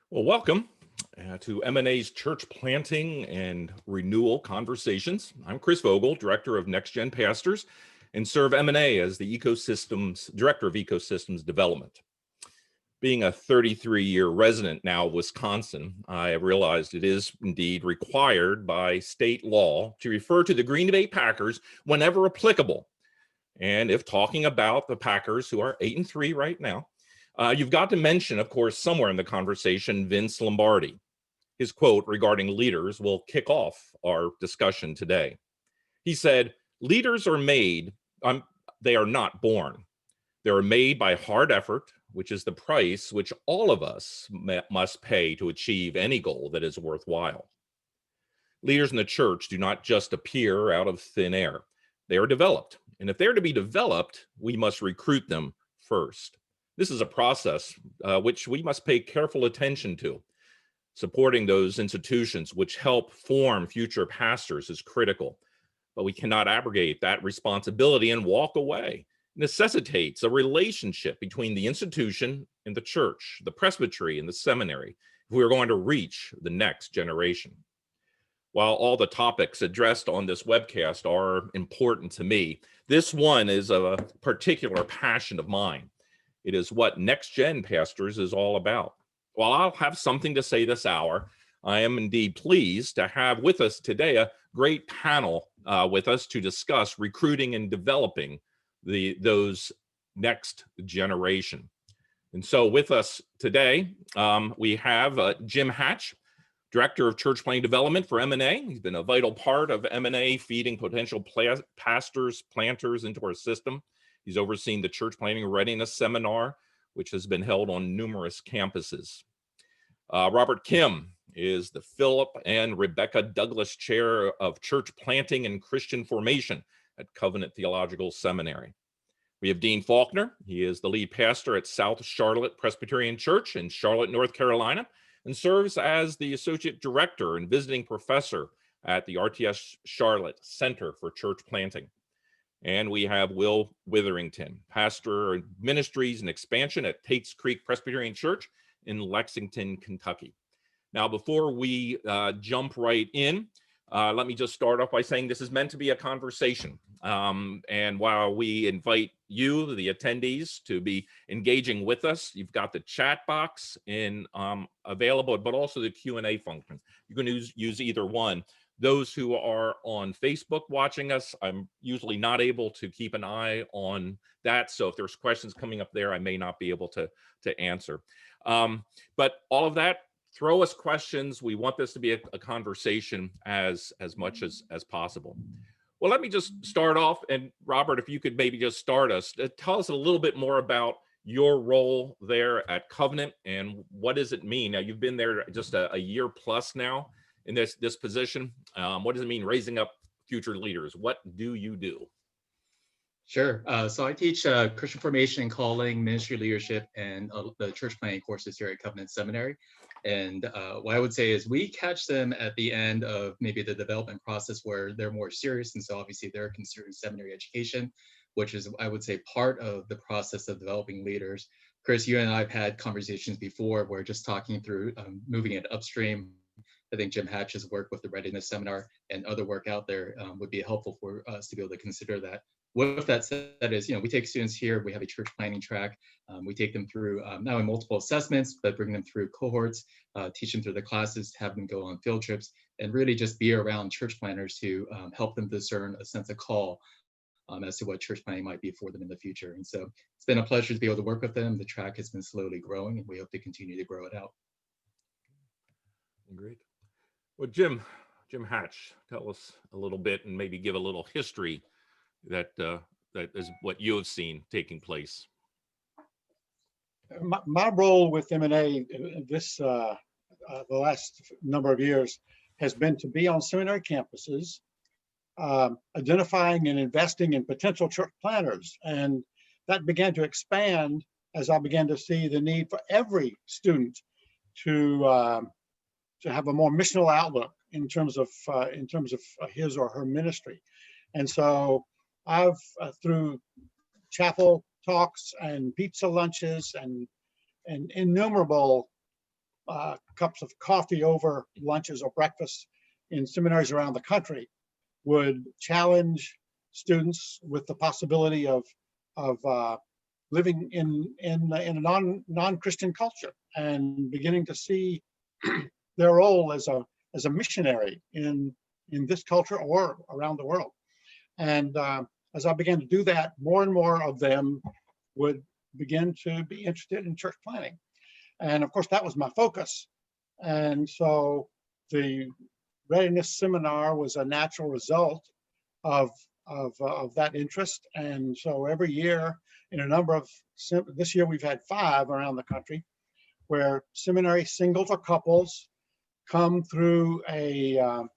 Well, welcome to M&A's Church Planting and Renewal Conversations. I'm Chris Vogel, Director of Next Gen Pastors, and serve M&A as the Director of Ecosystems Development. Being a 33-year resident now of Wisconsin, I have realized it is indeed required by state law to refer to the Green Bay Packers whenever applicable. And if talking about the Packers, who are 8-3 right now, you've got to mention, of course, somewhere in the conversation, Vince Lombardi. His quote regarding leaders will kick off our discussion today. He said, "Leaders are made, they are not born. They are made by hard effort, which is the price which all of us must pay to achieve any goal that is worthwhile. Leaders in the church do not just appear out of thin air. They are developed. And if they're to be developed, we must recruit them first. This is a process which we must pay careful attention to. Supporting those institutions which help form future pastors is critical, but we cannot abrogate that responsibility and walk away. It necessitates a relationship between the institution and the church, the presbytery and the seminary, if we are going to reach the next generation. While all the topics addressed on this webcast are important to me, this one is a particular passion of mine. It is what Next Gen Pastors is all about. While I'll have something to say this hour, I am indeed pleased to have with us today a great panel with us to discuss recruiting and developing those next generation. And so with us today, we have Jim Hatch, Director of Church Planting Development for M&A. He's been a vital part of M&A, feeding potential pastors, planters into our system. He's overseen the Church Planting Readiness Seminar, which has been held on numerous campuses. Robert Kim is the Philip and Rebecca Douglas Chair of Church Planting and Christian Formation at Covenant Theological Seminary. We have Dean Faulkner. He is the lead pastor at South Charlotte Presbyterian Church in Charlotte, North Carolina, and serves as the Associate Director and Visiting Professor at the RTS Charlotte Center for Church Planting. And we have Will Witherington, Pastor of Ministries and Expansion at Tates Creek Presbyterian Church in Lexington, Kentucky. Now, before we jump right in, let me just start off by saying this is meant to be a conversation. And while we invite you, the attendees, to be engaging with us, you've got the chat box available, but also the Q&A function. You can use either one. Those who are on Facebook watching us, I'm usually not able to keep an eye on that. So if there's questions coming up there, I may not be able to answer. But all of that, throw us questions. We want this to be a conversation as much as possible. Well, let me just start off. And Robert, if you could maybe just start us, tell us a little bit more about your role there at Covenant and what does it mean? Now, you've been there just a year plus now in this position. What does it mean raising up future leaders? What do you do? Sure. So I teach Christian formation and calling, ministry leadership, and the church planting courses here at Covenant Seminary. And what I would say is we catch them at the end of maybe the development process where they're more serious. And so obviously they're considering seminary education, which is, I would say, part of the process of developing leaders. Chris, you and I have had conversations before where just talking through moving it upstream. I think Jim Hatch's work with the Readiness Seminar and other work out there would be helpful for us to be able to consider that. With that said, is, we take students here, we have a church planning track. We take them through not only multiple assessments, but bring them through cohorts, teach them through the classes, have them go on field trips, and really just be around church planners to help them discern a sense of call as to what church planning might be for them in the future. And so it's been a pleasure to be able to work with them. The track has been slowly growing, and we hope to continue to grow it out. Great. Well, Jim Hatch, tell us a little bit and maybe give a little history that is what you have seen taking place. My role with M&A the last number of years has been to be on seminary campuses, identifying and investing in potential church planners. And that began to expand as I began to see the need for every student to have a more missional outlook in terms of his or her ministry. And so I've through chapel talks and pizza lunches and innumerable cups of coffee over lunches or breakfasts in seminaries around the country would challenge students with the possibility of living in a non-Christian culture and beginning to see their role as a missionary in this culture or around the world. And as I began to do that, more and more of them would begin to be interested in church planting. And of course, that was my focus. And so the readiness seminar was a natural result of that interest. And so every year, in a number of, this year we've had 5 around the country, where seminary singles or couples come through an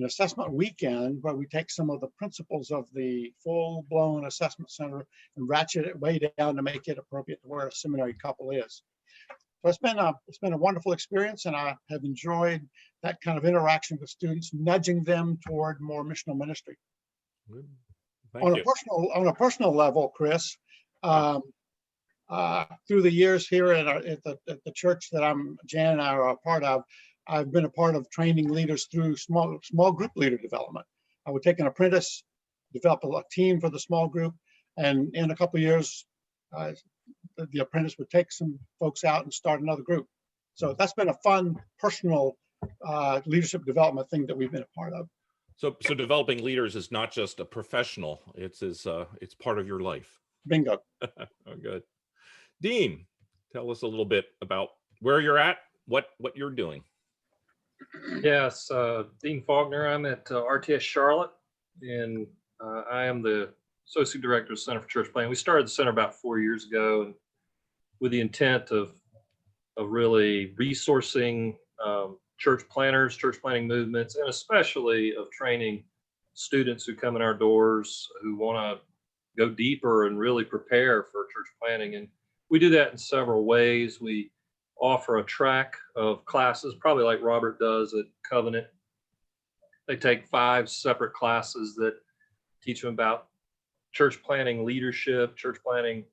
assessment weekend where we take some of the principles of the full-blown assessment center and ratchet it way down to make it appropriate to where a seminary couple is. So it's been a wonderful experience, and I have enjoyed that kind of interaction with students, nudging them toward more missional ministry. On a personal level, Chris, through the years here at the church that Jan and I are a part of, I've been a part of training leaders through small group leader development. I would take an apprentice, develop a team for the small group, and in a couple of years, the apprentice would take some folks out and start another group. So that's been a fun personal leadership development thing that we've been a part of. So developing leaders is not just a professional; it's part of your life. Bingo. Oh, good. Dean, tell us a little bit about where you're at, what you're doing. Yes, Dean Faulkner. I'm at RTS Charlotte, and I am the Associate Director of Center for Church Planting. We started the center about 4 years ago, and with the intent of really resourcing church planters, church planting movements, and especially of training students who come in our doors who want to go deeper and really prepare for church planting. And we do that in several ways. We offer a track of classes, probably like Robert does at Covenant. They take 5 separate classes that teach them about church planting leadership, church planting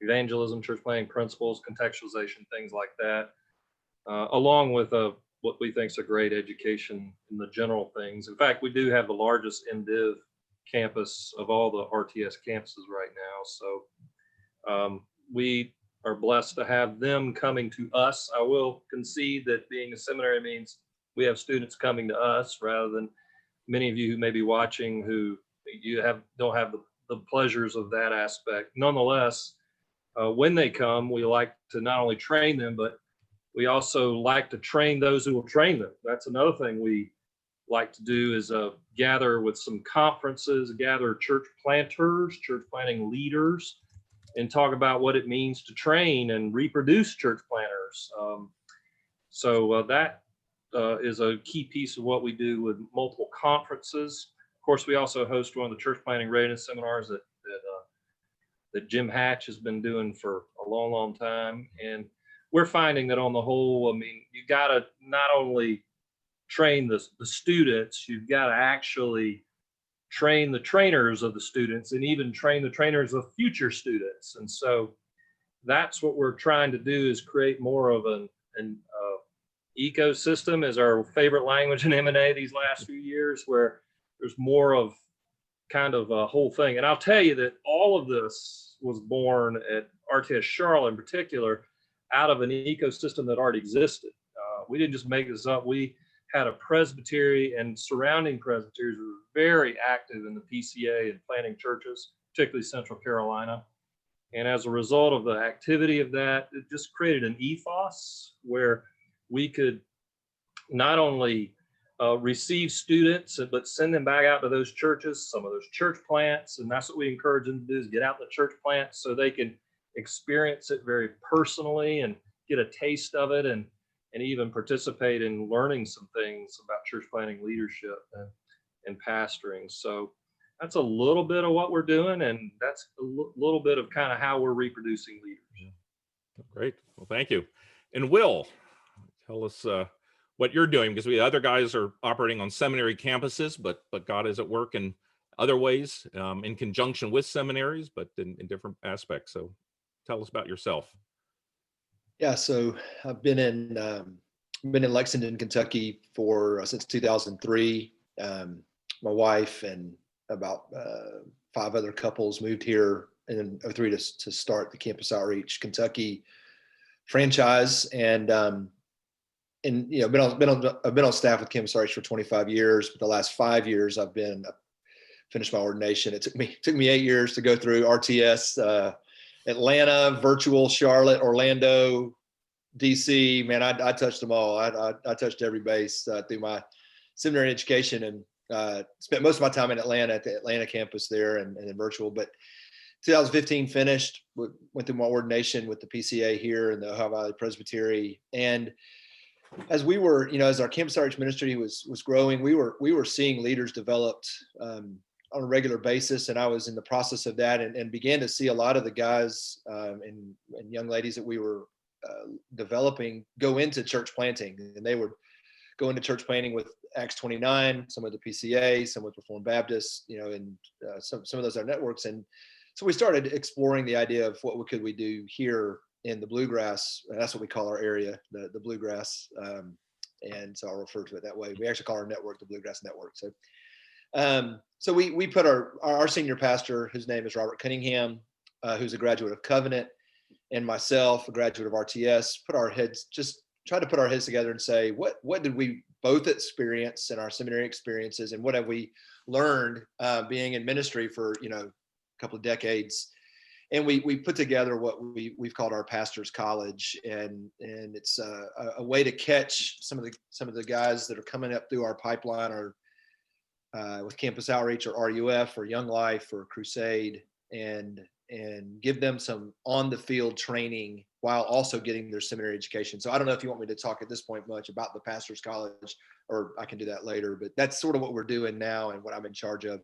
evangelism, church planting principles, contextualization, things like that, along with what we think is a great education in the general things. In fact, we do have the largest MDiv campus of all the RTS campuses right now. So we are blessed to have them coming to us. I will concede that being a seminary means we have students coming to us rather than many of you who may be watching who don't have the pleasures of that aspect. Nonetheless, when they come, we like to not only train them, but we also like to train those who will train them. That's another thing we like to do is gather with some conferences, gather church planters, church planting leaders, and talk about what it means to train and reproduce church planters. So that is a key piece of what we do with multiple conferences. Of course, we also host one of the church planting readiness seminars that Jim Hatch has been doing for a long, long time. And we're finding that on the whole, I mean, you got to not only train the students, you've got to actually train the trainers of the students and even train the trainers of future students. And so that's what we're trying to do, is create more of an ecosystem, is our favorite language in M&A these last few years, where there's more of kind of a whole thing. And I'll tell you that all of this was born at RTS Charlotte in particular out of an ecosystem that already existed. We didn't just make this up. We had a presbytery and surrounding presbyteries were very active in the PCA and planting churches, particularly Central Carolina. And as a result of the activity of that, it just created an ethos where we could not only receive students, but send them back out to those churches, some of those church plants. And that's what we encourage them to do, is get out to the church plants so they can experience it very personally and get a taste of it, and even participate in learning some things about church planting leadership and pastoring. So that's a little bit of what we're doing, and that's a little bit of kind of how we're reproducing leaders. Great. Well, thank you. And Will, tell us what you're doing, because we other guys are operating on seminary campuses, but God is at work in other ways, in conjunction with seminaries, but in different aspects. So tell us about yourself. Yeah, so I've been in been in Lexington, Kentucky for since 2003. My wife and about 5 other couples moved here in 2003 to start the Campus Outreach Kentucky franchise, and you know, I've been on staff with Campus Outreach for 25 years, but the last 5 years I've finished my ordination. It took me 8 years to go through RTS, Atlanta, virtual, Charlotte, Orlando, DC. Man, I touched them all. I touched every base through my seminary education, and spent most of my time in Atlanta at the Atlanta campus there, and then virtual. But 2015 finished, went through my ordination with the PCA here in the Ohio Valley Presbytery. And as we were, you know, as our campus outreach ministry was growing, we were seeing leaders developed on a regular basis, and I was in the process of that, and began to see a lot of the guys and young ladies that we were developing go into church planting, and they would go into church planting with Acts 29, some with the PCA, some with Reformed Baptist, you know, and some of those are networks. And so we started exploring the idea of what could we do here in the Bluegrass, and that's what we call our area, the Bluegrass. And so I'll refer to it that way. We actually call our network the Bluegrass Network. So we put our senior pastor, whose name is Robert Cunningham, who's a graduate of Covenant, and myself, a graduate of RTS, tried to put our heads together and say, what did we both experience in our seminary experiences, and what have we learned being in ministry for, you know, a couple of decades. And we put together what we've called our Pastor's College, and it's a way to catch some of the guys that are coming up through our pipeline, or with Campus Outreach or RUF or Young Life or Crusade, and give them some on the field training while also getting their seminary education. So I don't know if you want me to talk at this point much about the Pastor's College, or I can do that later, but that's sort of what we're doing now and what I'm in charge of.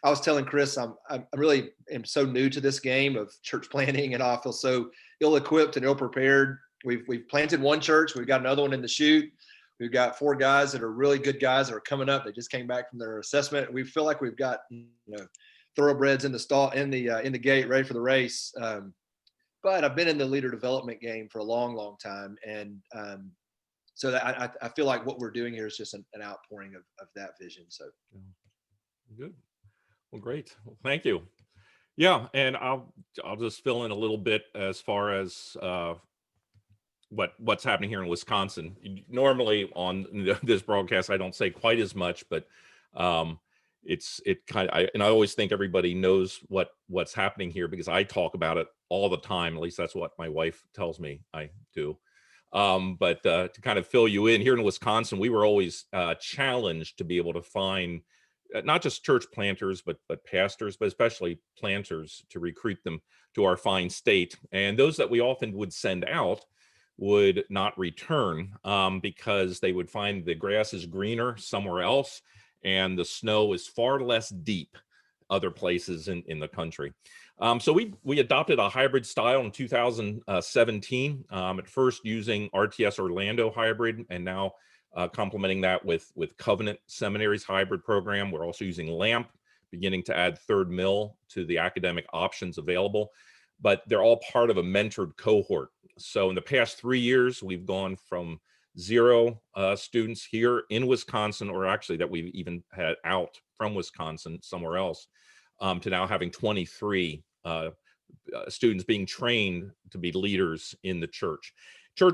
I was telling Chris, I'm really am so new to this game of church planting, and I feel so ill-equipped and ill-prepared. We've planted one church. We've got another one in the chute. We've got 4 guys that are really good guys that are coming up. They just came back from their assessment. We feel like we've got, you know, thoroughbreds in the stall, in the gate, ready for the race. But I've been in the leader development game for a long time, and so that I feel like what we're doing here is just an outpouring of that vision. So good. Well, great. Well, thank you. Yeah, and I'll just fill in a little bit as far as what's happening here in Wisconsin. Normally on this broadcast, I don't say quite as much, but it kind of, and I always think everybody knows what's happening here because I talk about it all the time. At least that's what my wife tells me I do. But to kind of fill you in, here in Wisconsin, we were always challenged to be able to find not just church planters, but pastors, but especially planters, to recruit them to our fine state. And those that we often would send out would not return because they would find the grass is greener somewhere else and the snow is far less deep other places in the country. So we adopted a hybrid style in 2017, at first using RTS Orlando hybrid, and now complementing that with Covenant Seminary's hybrid program. We're also using LAMP, beginning to add third mill to the academic options available, but they're all part of a mentored cohort. So in the past 3 years, we've gone from 0 students here in Wisconsin, or actually that we've even had out from Wisconsin somewhere else, to now having 23 students being trained to be leaders in the church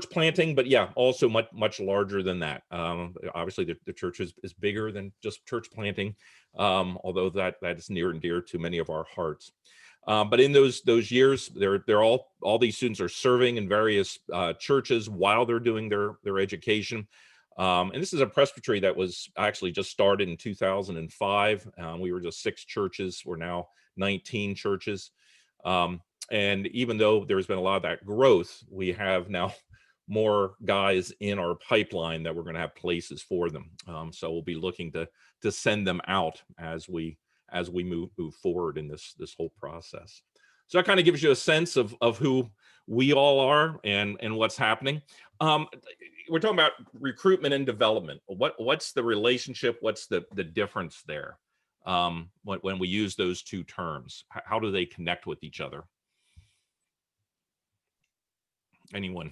planting, but yeah, also much larger than that. Obviously the church is bigger than just church planting, although that is near and dear to many of our hearts. But in those years, they're all these students are serving in various churches while they're doing their education. And this is a presbytery that was actually just started in 2005. We were just 6 churches. We're now 19 churches. And even though there's been a lot of that growth, we have now more guys in our pipeline that we're going to have places for them. So we'll be looking to send them out as we move forward in this whole process. So that kind of gives you a sense of who we all are and what's happening. We're talking about recruitment and development. What's the relationship? What's the difference there when we use those two terms? How do they connect with each other? Anyone?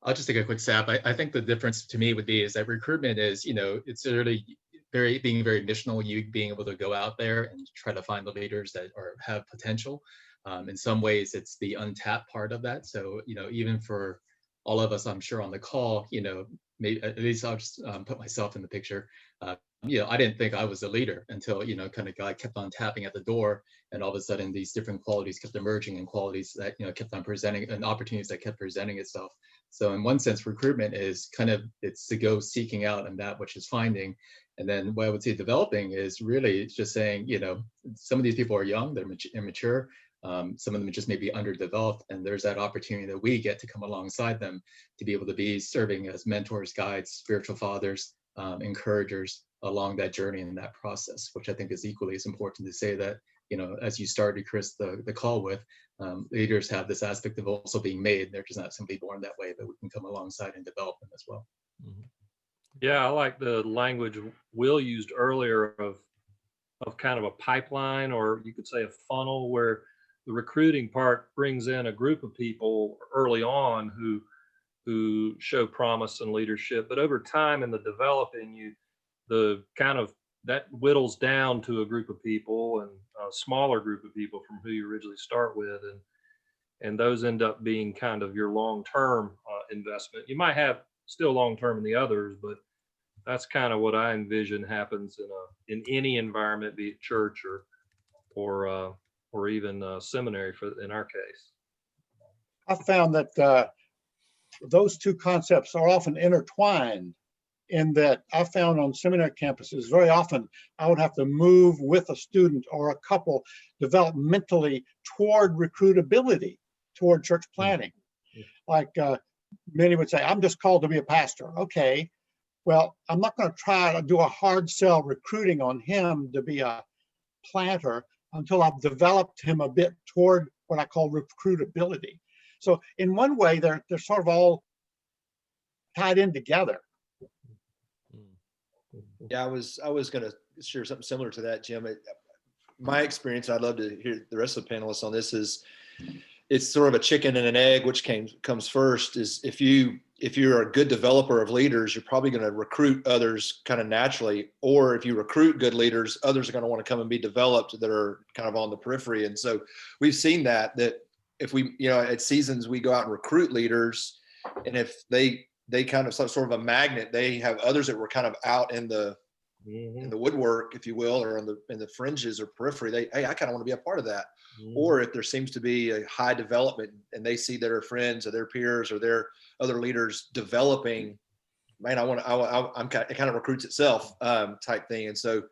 I'll just take a quick stab. I think the difference to me would be is that recruitment is, it's really being very missional, you being able to go out there and try to find the leaders that have potential. In some ways, it's the untapped part of that. So, even for all of us, I'm sure on the call, maybe at least I'll just put myself in the picture. I didn't think I was a leader until, kind of God kept on tapping at the door, and all of a sudden these different qualities kept emerging, and qualities that, kept on presenting, and opportunities that kept presenting itself. So in one sense, recruitment is it's to go seeking out and that which is finding. And then what I would say developing is really just saying, some of these people are young, they're immature. Some of them just maybe underdeveloped, and there's that opportunity that we get to come alongside them to be able to be serving as mentors, guides, spiritual fathers, encouragers along that journey and that process, which I think is equally as important to say that, as you started, Chris, the call with, leaders have this aspect of also being made. They're just not simply born that way, but we can come alongside and develop them as well. Mm-hmm. Yeah, I like the language Will used earlier of kind of a pipeline, or you could say a funnel, where the recruiting part brings in a group of people early on who show promise and leadership, but over time in the developing, that whittles down to a group of people, and a smaller group of people from who you originally start with, and those end up being kind of your long-term investment. You might have still long-term in the others, but that's kind of what I envision happens in any environment, be it church or even seminary in our case. I found that those two concepts are often intertwined, in that I found on seminary campuses, very often I would have to move with a student or a couple developmentally toward recruitability, toward church planting. Like many would say, I'm just called to be a pastor. Okay, well, I'm not going to try to do a hard sell recruiting on him to be a planter until I've developed him a bit toward what I call recruitability. So in one way, they're sort of all tied in together. Yeah, I was going to share something similar to that, Jim. My experience, I'd love to hear the rest of the panelists on this, is it's sort of a chicken and an egg. Which comes first? Is if you're a good developer of leaders, you're probably going to recruit others kind of naturally, or if you recruit good leaders, others are going to want to come and be developed that are kind of on the periphery. And so we've seen that if we, at seasons, we go out and recruit leaders, and if they kind of sort of a magnet, they have others that were kind of out in the woodwork, if you will, or in the fringes or periphery. Hey, I kind of want to be a part of that. Or if there seems to be a high development and they see their friends or their peers or their other leaders developing, man, it kind of recruits itself type thing. And so,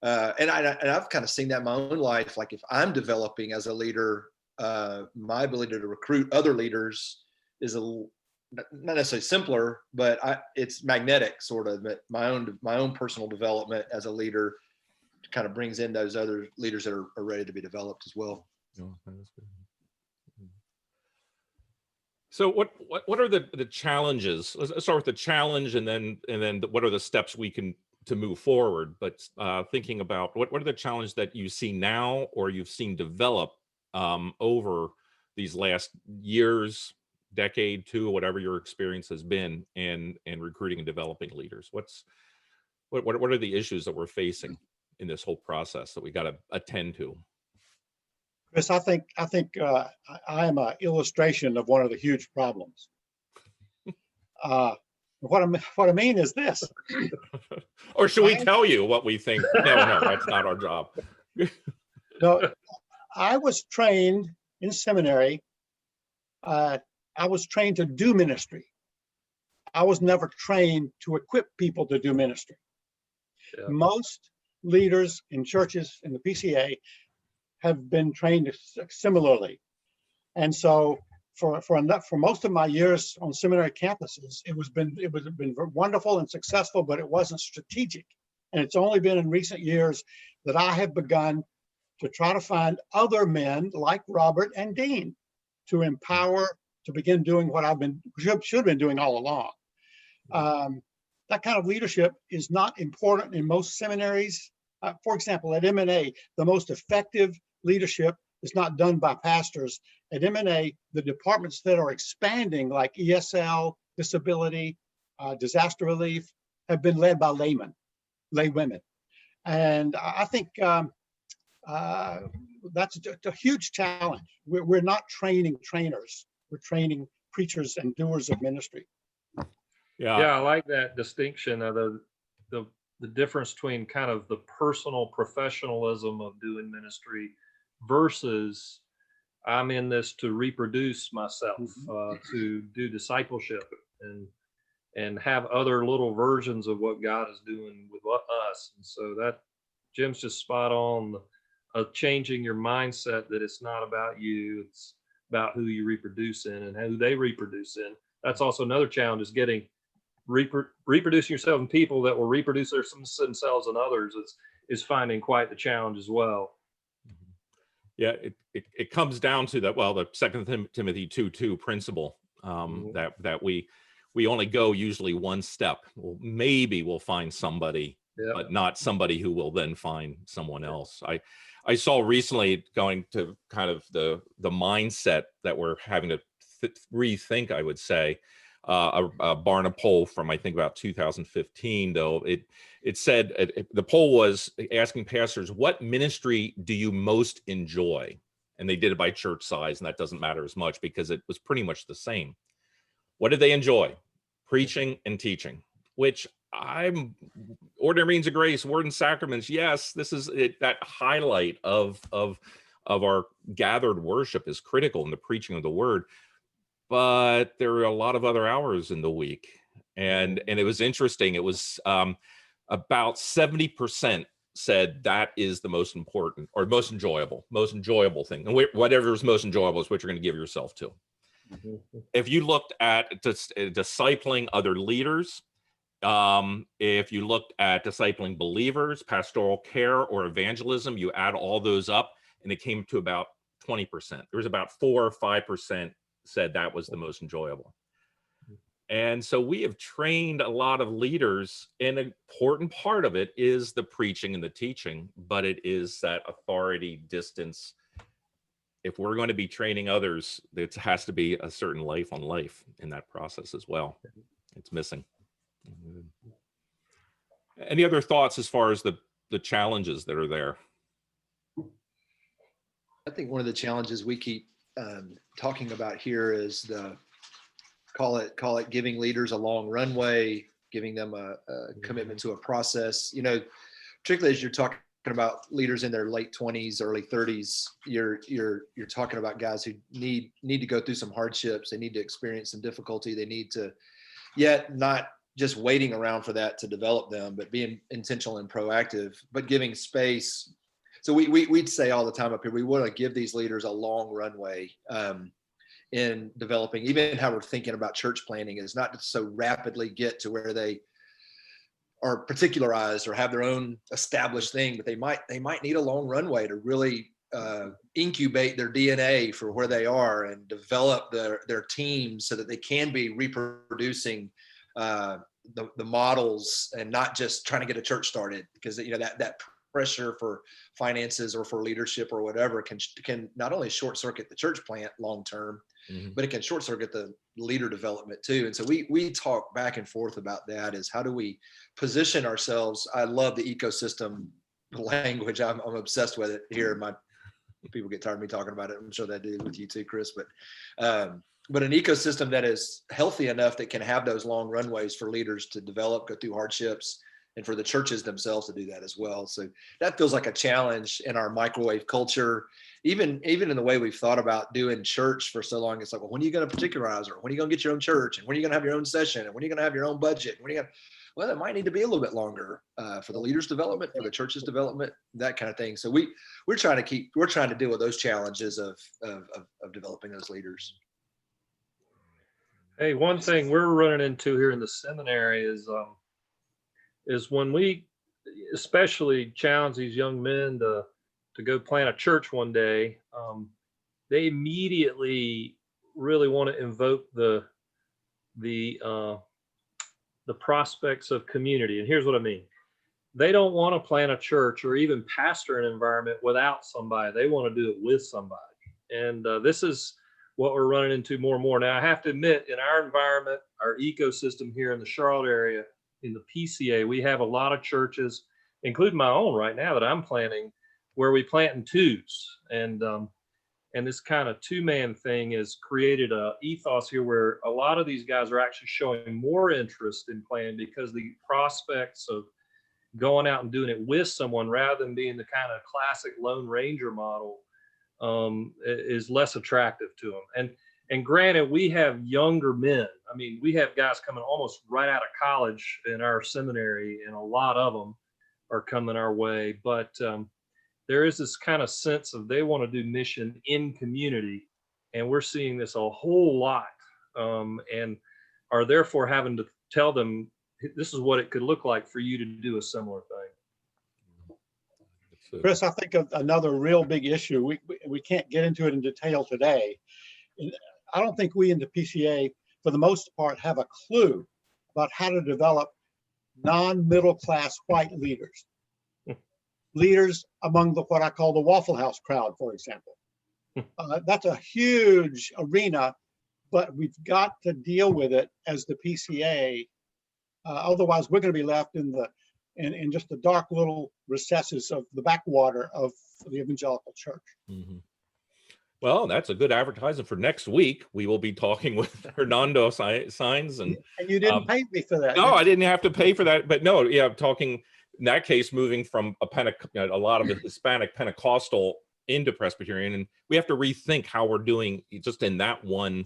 and I've kind of seen that in my own life. Like if I'm developing as a leader, my ability to recruit other leaders is not necessarily simpler, but it's magnetic sort of. But my own personal development as a leader kind of brings in those other leaders that are ready to be developed as well. Oh, that's good. So what are the challenges? Let's start with the challenge, and then what are the steps we can to move forward? But thinking about what are the challenges that you see now or you've seen develop over these last years, decade, two, whatever your experience has been in recruiting and developing leaders? What are the issues that we're facing in this whole process that we got to attend to? Chris, I think I am an illustration of one of the huge problems. What I mean is this. Or should we tell you what we think? No, that's not our job. No, I was trained in seminary. I was trained to do ministry. I was never trained to equip people to do ministry. Yeah. Most leaders in churches in the PCA have been trained similarly. And so for most of my years on seminary campuses, it was been wonderful and successful, but it wasn't strategic. And it's only been in recent years that I have begun to try to find other men like Robert and Dean to empower to begin doing what should have been doing all along. That kind of leadership is not important in most seminaries. For example, at M&A, the most effective leadership is not done by pastors. At M&A, the departments that are expanding, like ESL disability, disaster relief have been led by lay women. And I think that's a huge challenge. We're not training trainers. We're training preachers and doers of ministry. Yeah. Yeah, I like that distinction of the difference between kind of the personal professionalism of doing ministry versus I'm in this to reproduce myself, to do discipleship and have other little versions of what God is doing with us. And so that Jim's just spot on of changing your mindset that it's not about you, it's about who you reproduce in and who they reproduce in. That's also another challenge, is getting reproducing yourself in people that will reproduce themselves in others is finding quite the challenge as well. Yeah, it comes down to that. Well, the 2 Timothy 2:2 principle, that we only go usually one step. Well, maybe we'll find somebody, but not somebody who will then find someone else. I saw recently, going to kind of the mindset that we're having to rethink, I would say, a Barna poll from, I think, about 2015, though. It said, the poll was asking pastors, what ministry do you most enjoy? And they did it by church size, and that doesn't matter as much because it was pretty much the same. What did they enjoy? Preaching and teaching, which ordinary means of grace, word and sacraments. Yes, this is it. That highlight of our gathered worship is critical in the preaching of the word. But there are a lot of other hours in the week. And it was interesting. It was about 70% said that is the most important or most enjoyable thing. And whatever is most enjoyable is what you're going to give yourself to. If you looked at discipling other leaders, if you looked at discipling believers, pastoral care, or evangelism, you add all those up and it came to about 20%. There was about 4 or 5% said that was the most enjoyable. And so we have trained a lot of leaders, and an important part of it is the preaching and the teaching, but it is that authority distance. If we're going to be training others, it has to be a certain life on life in that process as well. It's missing. Any other thoughts as far as the challenges that are there? I think one of the challenges we keep talking about here is call it giving leaders a long runway, giving them a commitment to a process. Particularly as you're talking about leaders in their late 20s, early 30s, you're talking about guys who need to go through some hardships. They need to experience some difficulty. They need to, yet not just waiting around for that to develop them, but being intentional and proactive, but giving space. So we'd say all the time up here, we want to give these leaders a long runway in developing. Even how we're thinking about church planning is not to so rapidly get to where they are particularized or have their own established thing, but they might need a long runway to really incubate their DNA for where they are and develop their teams so that they can be reproducing the models and not just trying to get a church started, because that pressure for finances or for leadership or whatever can not only short circuit the church plant long term, but it can short circuit the leader development too. And so we talk back and forth about that, is how do we position ourselves. I love the ecosystem language. I'm obsessed with it here. My people get tired of me talking about it. I'm sure they do with you too, Chris. But an ecosystem that is healthy enough that can have those long runways for leaders to develop, go through hardships, and for the churches themselves to do that as well. So that feels like a challenge in our microwave culture, even in the way we've thought about doing church for so long. It's like, well, when are you going to particularize, or when are you going to get your own church, and when are you going to have your own session, and when are you going to have your own budget? Well, it might need to be a little bit longer for the leaders' development, for the church's development, that kind of thing. So we're trying to deal with those challenges of developing those leaders. Hey, one thing we're running into here in the seminary is when we especially challenge these young men to go plant a church one day, they immediately really want to invoke the prospects of community. And here's what I mean. They don't want to plant a church or even pastor an environment without somebody. They want to do it with somebody. And this is what we're running into more and more. Now, I have to admit, in our environment, our ecosystem here in the Charlotte area, in the PCA, we have a lot of churches, including my own right now that I'm planning, where we plant in twos. And this kind of two-man thing has created a ethos here where a lot of these guys are actually showing more interest in planting because the prospects of going out and doing it with someone rather than being the kind of classic Lone Ranger model is less attractive to them. And granted, we have younger men. I mean, we have guys coming almost right out of college in our seminary, and a lot of them are coming our way. But there is this kind of sense of they want to do mission in community, and we're seeing this a whole lot, and are therefore having to tell them this is what it could look like for you to do a similar thing. Chris, I think of another real big issue. We can't get into it in detail today. I don't think we in the PCA, for the most part, have a clue about how to develop non-middle class white leaders. Leaders among what I call the Waffle House crowd, for example. That's a huge arena, but we've got to deal with it as the PCA. Otherwise, we're going to be left in just the dark little recesses of the backwater of the evangelical church. Mm-hmm. Well, that's a good advertisement for next week. We will be talking with Hernando Signs. And you didn't pay me for that. No, I didn't have to pay for that. But no, yeah, talking in that case, moving from a lot of the Hispanic Pentecostal into Presbyterian, and we have to rethink how we're doing just in that one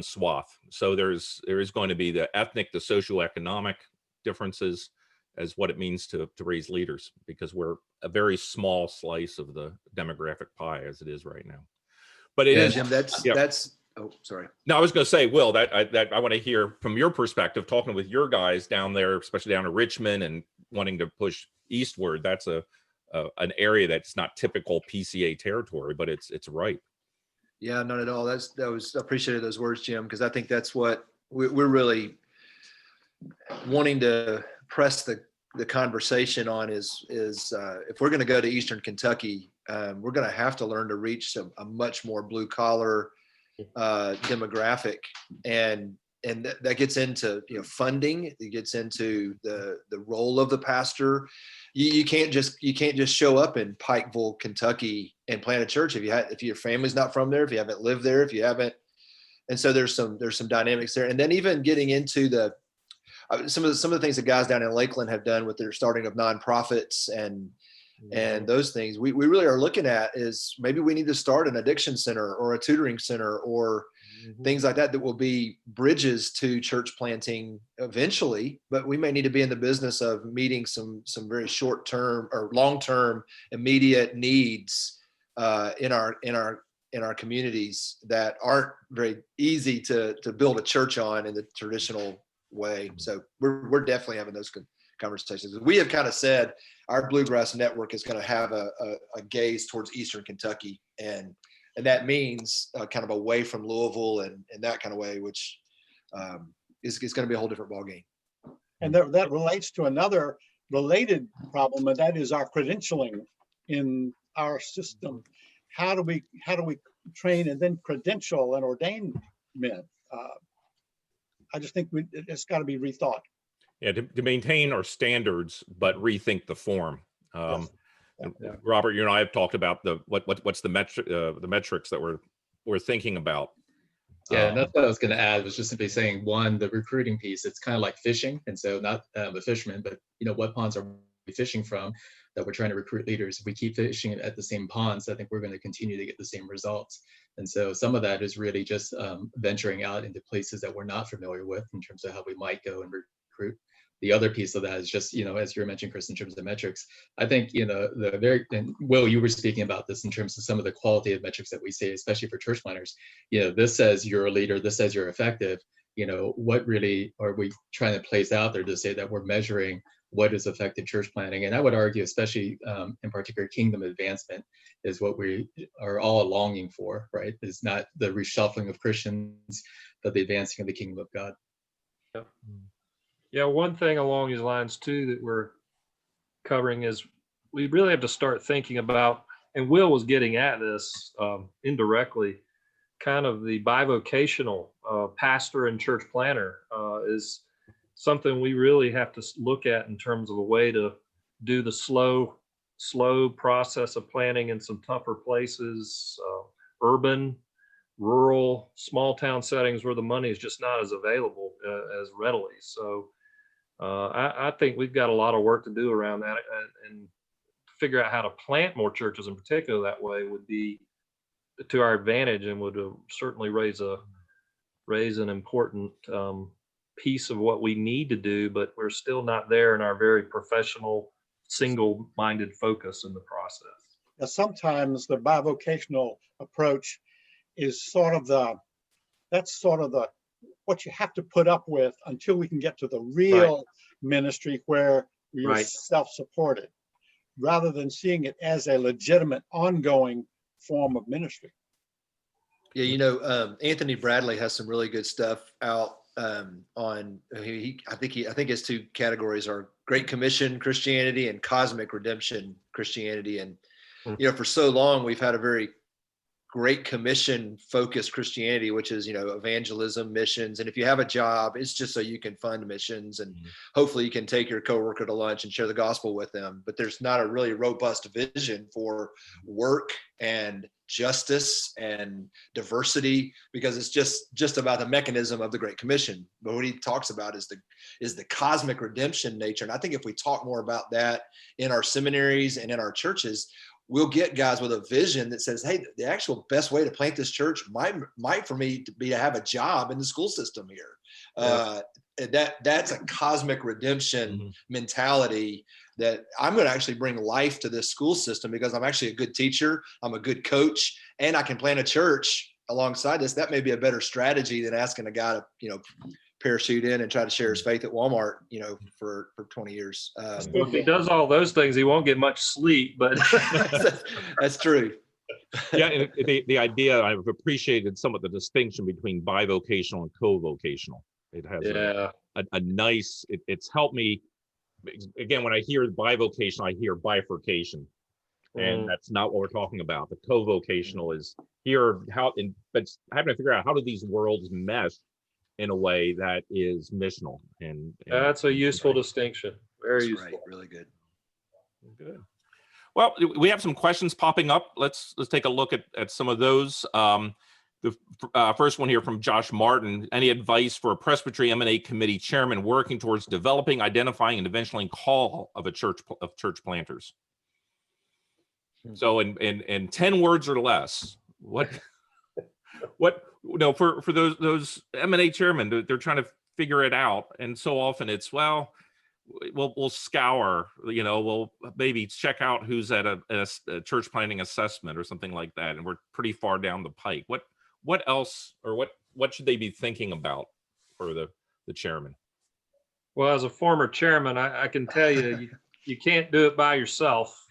swath. So there is going to be the ethnic, the socioeconomic differences as what it means to raise leaders, because we're a very small slice of the demographic pie as it is right now. But it is, Jim, that's oh, sorry. No, I was going to say, Will, that I want to hear from your perspective, talking with your guys down there, especially down in Richmond and wanting to push eastward. That's an area that's not typical PCA territory, but it's right. Yeah, not at all. I appreciated those words, Jim, because I think that's what we're really wanting to press the conversation on is if we're going to go to Eastern Kentucky, we're going to have to learn to reach a much more blue collar demographic, and that gets into funding. It gets into the role of the pastor. You can't just show up in Pikeville, Kentucky, and plant a church if your family's not from there, if you haven't lived there, if you haven't. And so there's some dynamics there, and then even getting into some of the things that guys down in Lakeland have done with their starting of nonprofits and those things. We really are looking at is maybe we need to start an addiction center or a tutoring center or things like that will be bridges to church planting eventually, but we may need to be in the business of meeting some very short-term or long-term immediate needs in our communities that aren't very easy to build a church on in the traditional way. So we're definitely having those conversations. We have kind of said our Bluegrass Network is going to have a gaze towards Eastern Kentucky, and that means kind of away from Louisville and that kind of way, which is going to be a whole different ballgame. And that relates to another related problem, and that is our credentialing in our system. How do we train and then credential and ordain men? I just think it's got to be rethought. Yeah, to maintain our standards, but rethink the form. Yes. Yeah. Robert, you and I have talked about what's the metrics that we're thinking about. Yeah, and that's what I was going to add, was just simply saying, one, the recruiting piece, it's kind of like fishing. And so not the fisherman, but what ponds are we fishing from that we're trying to recruit leaders? If we keep fishing at the same ponds, I think we're going to continue to get the same results. And so some of that is really just venturing out into places that we're not familiar with in terms of how we might go and recruit. The other piece of that is just, as you were mentioning, Chris, in terms of metrics, I think, and Will, you were speaking about this in terms of some of the qualitative metrics that we see, especially for church planners. This says you're a leader, this says you're effective. What really are we trying to place out there to say that we're measuring what is effective church planning? And I would argue, especially in particular, kingdom advancement is what we are all longing for, right? It's not the reshuffling of Christians, but the advancing of the kingdom of God. Yeah. Yeah, one thing along these lines too that we're covering is we really have to start thinking about, and Will was getting at this indirectly, kind of the bivocational pastor and church planner is something we really have to look at in terms of a way to do the slow process of planning in some tougher places, urban, rural, small town settings where the money is just not as available as readily. So I think we've got a lot of work to do around that, and figure out how to plant more churches in particular that way would be to our advantage, and would certainly raise an important piece of what we need to do, but we're still not there in our very professional, single-minded focus in the process. Now, sometimes the bivocational approach is that's sort of what you have to put up with until we can get to the real ministry where you're self-supported, rather than seeing it as a legitimate ongoing form of ministry. Yeah, you know, Anthony Bradley has some really good stuff out on. I think his two categories are Great Commission Christianity and Cosmic Redemption Christianity. And you know, for so long we've had a very Great Commission focused Christianity, which is, you know, evangelism, missions. And if you have a job, it's just so you can fund missions, and hopefully you can take your coworker to lunch and share the gospel with them. But there's not a really robust vision for work and justice and diversity, because it's just about the mechanism of the Great Commission. But what he talks about is the cosmic redemption nature. And I think if we talk more about that in our seminaries and in our churches, we'll get guys with a vision that says, hey, the actual best way to plant this church might for me to be to have a job in the school system here. That's a cosmic redemption mentality, that I'm going to actually bring life to this school system because I'm actually a good teacher, I'm a good coach, and I can plant a church alongside this. That may be a better strategy than asking a guy to, you know, parachute in and try to share his faith at Walmart, you know, for 20 years. Well, if he does all those things, he won't get much sleep, but that's true. Yeah, and the idea, I've appreciated somewhat the distinction between bivocational and co-vocational. It has a nice, it's helped me. Again, when I hear bivocational, I hear bifurcation, and that's not what we're talking about. The co-vocational is here, but having to figure out how do these worlds mesh in a way that is missional. And that's a useful distinction. Very useful. Right. Really good. Good. Well, we have some questions popping up. Let's take a look at some of those. The first one here from Josh Martin: any advice for a Presbytery M&A committee chairman working towards developing, identifying, and eventually call of church planters? So in 10 words or less, what no, for those M&A chairmen, they're trying to figure it out, and so often it's, well, we'll scour, you know, we'll maybe check out who's at a church planting assessment or something like that, and we're pretty far down the pike. What else, or what should they be thinking about for the chairman? Well, as a former chairman, I can tell you, you can't do it by yourself.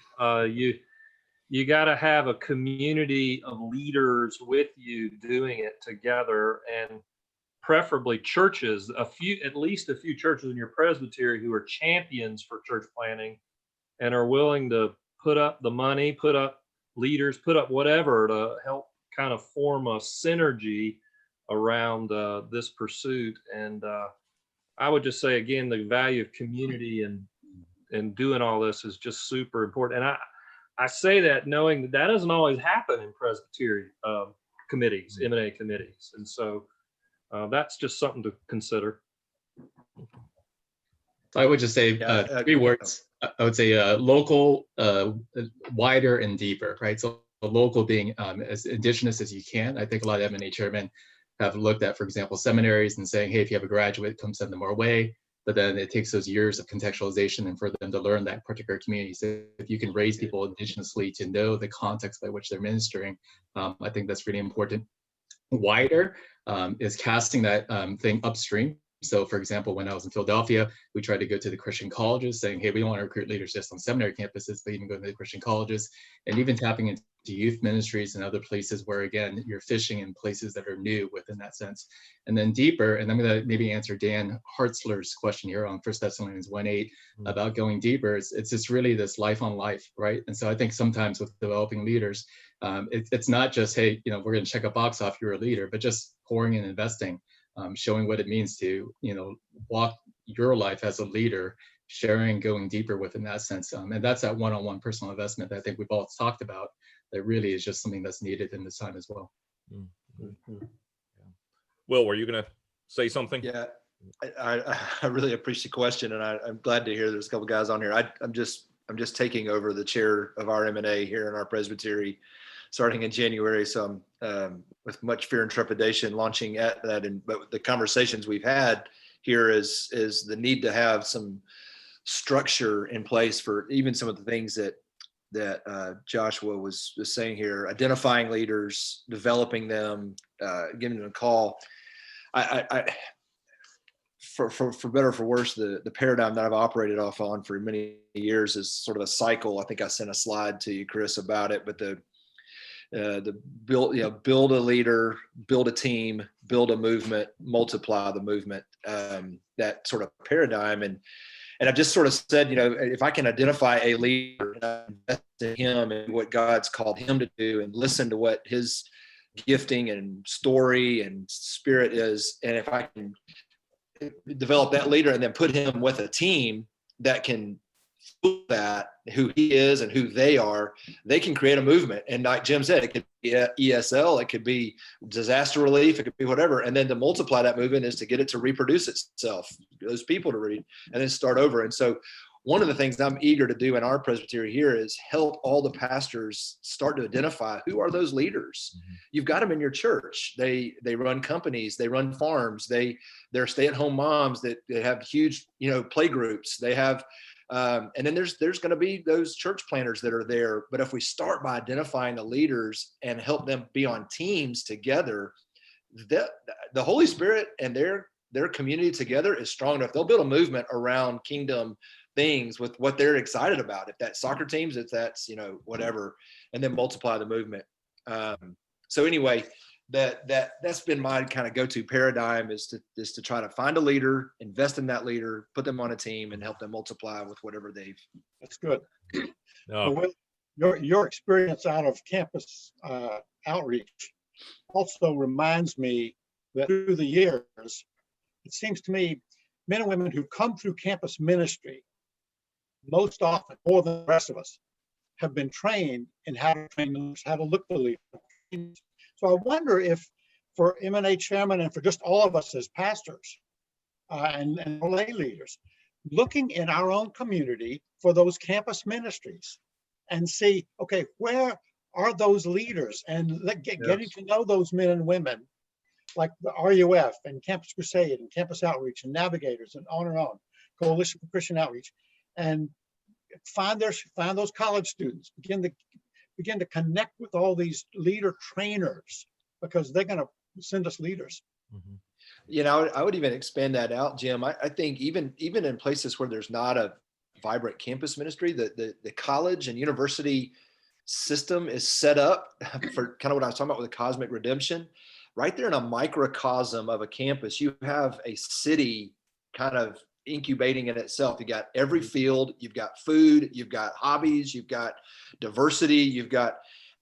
You got to have a community of leaders with you doing it together, and preferably churches, at least a few churches in your presbytery who are champions for church planting and are willing to put up the money, put up leaders, put up whatever to help kind of form a synergy around this pursuit. And I would just say, again, the value of community and doing all this is just super important. And I say that knowing that doesn't always happen in presbytery committees, M&A committees. And so that's just something to consider. I would just say 3 words. I would say local, wider, and deeper, right? So local being as indigenous as you can. I think a lot of M&A chairmen have looked at, for example, seminaries and saying, hey, if you have a graduate, come send them our way. But then it takes those years of contextualization and for them to learn that particular community. So if you can raise people indigenously to know the context by which they're ministering, I think that's really important. Wider is casting that thing upstream. So for example, when I was in Philadelphia, we tried to go to the Christian colleges saying, hey, we don't want to recruit leaders just on seminary campuses, but even going to the Christian colleges, and even tapping into youth ministries and other places where, again, you're fishing in places that are new within that sense. And then deeper, and I'm going to maybe answer Dan Hartzler's question here on 1 Thessalonians 1:8 about going deeper. It's just really this life on life, right? And so I think sometimes with developing leaders, It's not just, hey, we're going to check a box off, you're a leader, but just pouring and investing, showing what it means to, walk your life as a leader, sharing, going deeper within that sense. And that's that one-on-one personal investment that I think we've all talked about, that really is just something that's needed in this time as well. Mm-hmm. Will, were you going to say something? Yeah, I really appreciate the question, and I'm glad to hear there's a couple guys on here. I'm just taking over the chair of our M&A here in our presbytery starting in January. So I'm with much fear and trepidation launching at that. But the conversations we've had here is the need to have some structure in place for even some of the things that Joshua was saying here, identifying leaders, developing them, giving them a call. For better or for worse, the paradigm that I've operated off on for many years is sort of a cycle. I think I sent a slide to you, Chris, about it, but the build a leader, build a team, build a movement, multiply the movement, that sort of paradigm. And I've just sort of said, if I can identify a leader, and invest in him and what God's called him to do, and listen to what his gifting and story and spirit is, and if I can develop that leader and then put him with a team that can feel that, who he is and who they are, they can create a movement. And like Jim said, it could be ESL, it could be disaster relief, it could be whatever. And then to multiply that movement is to get it to reproduce itself, those people to read, and then start over. And so one of the things I'm eager to do in our presbytery here is help all the pastors start to identify who are those leaders. Mm-hmm. You've got them in your church. They run companies, they run farms, they're stay-at-home moms that have huge, play groups. They have, and then there's going to be those church planners that are there. But if we start by identifying the leaders and help them be on teams together, the Holy Spirit and their community together is strong enough. They'll build a movement around kingdom things with what they're excited about. If that's soccer teams, if that's, whatever, and then multiply the movement. So anyway, that's been my kind of go-to paradigm is to try to find a leader, invest in that leader, put them on a team, and help them multiply with whatever they've. That's good. No. Your experience out of campus outreach also reminds me that through the years, it seems to me men and women who come through campus ministry, most often, more than the rest of us, have been trained in how to train leaders, how to look for leaders. So I wonder if for M&A chairman and for just all of us as pastors and lay leaders, looking in our own community for those campus ministries and see, okay, where are those leaders? And getting to know those men and women like the RUF and Campus Crusade and Campus Outreach and Navigators and on, Coalition for Christian Outreach, and find those college students, begin to connect with all these leader trainers, because they're going to send us leaders. Mm-hmm. I would even expand that out, Jim. I think even in places where there's not a vibrant campus ministry, the college and university system is set up for kind of what I was talking about with the cosmic redemption. Right there in a microcosm of a campus, you have a city kind of incubating in itself. You got every field, you've got food, you've got hobbies, you've got diversity,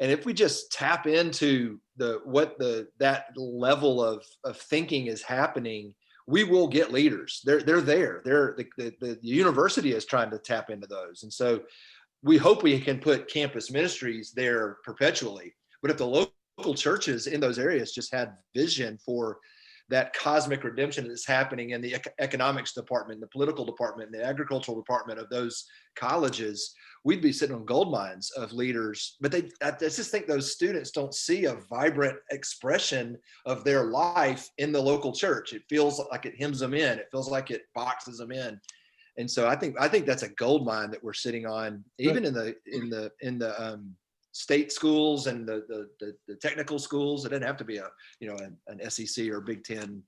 and if we just tap into that level of thinking is happening, we will get leaders. They're there. The university is trying to tap into those. And so we hope we can put campus ministries there perpetually. But if the local churches in those areas just had vision for that cosmic redemption that's happening in the economics department, the political department, the agricultural department of those colleges, we'd be sitting on gold mines of leaders. But I just think those students don't see a vibrant expression of their life in the local church. It feels like it hems them in. It feels like it boxes them in. And so I think that's a gold mine that we're sitting on, even in the state schools and the technical schools. It doesn't have to be an SEC or Big Ten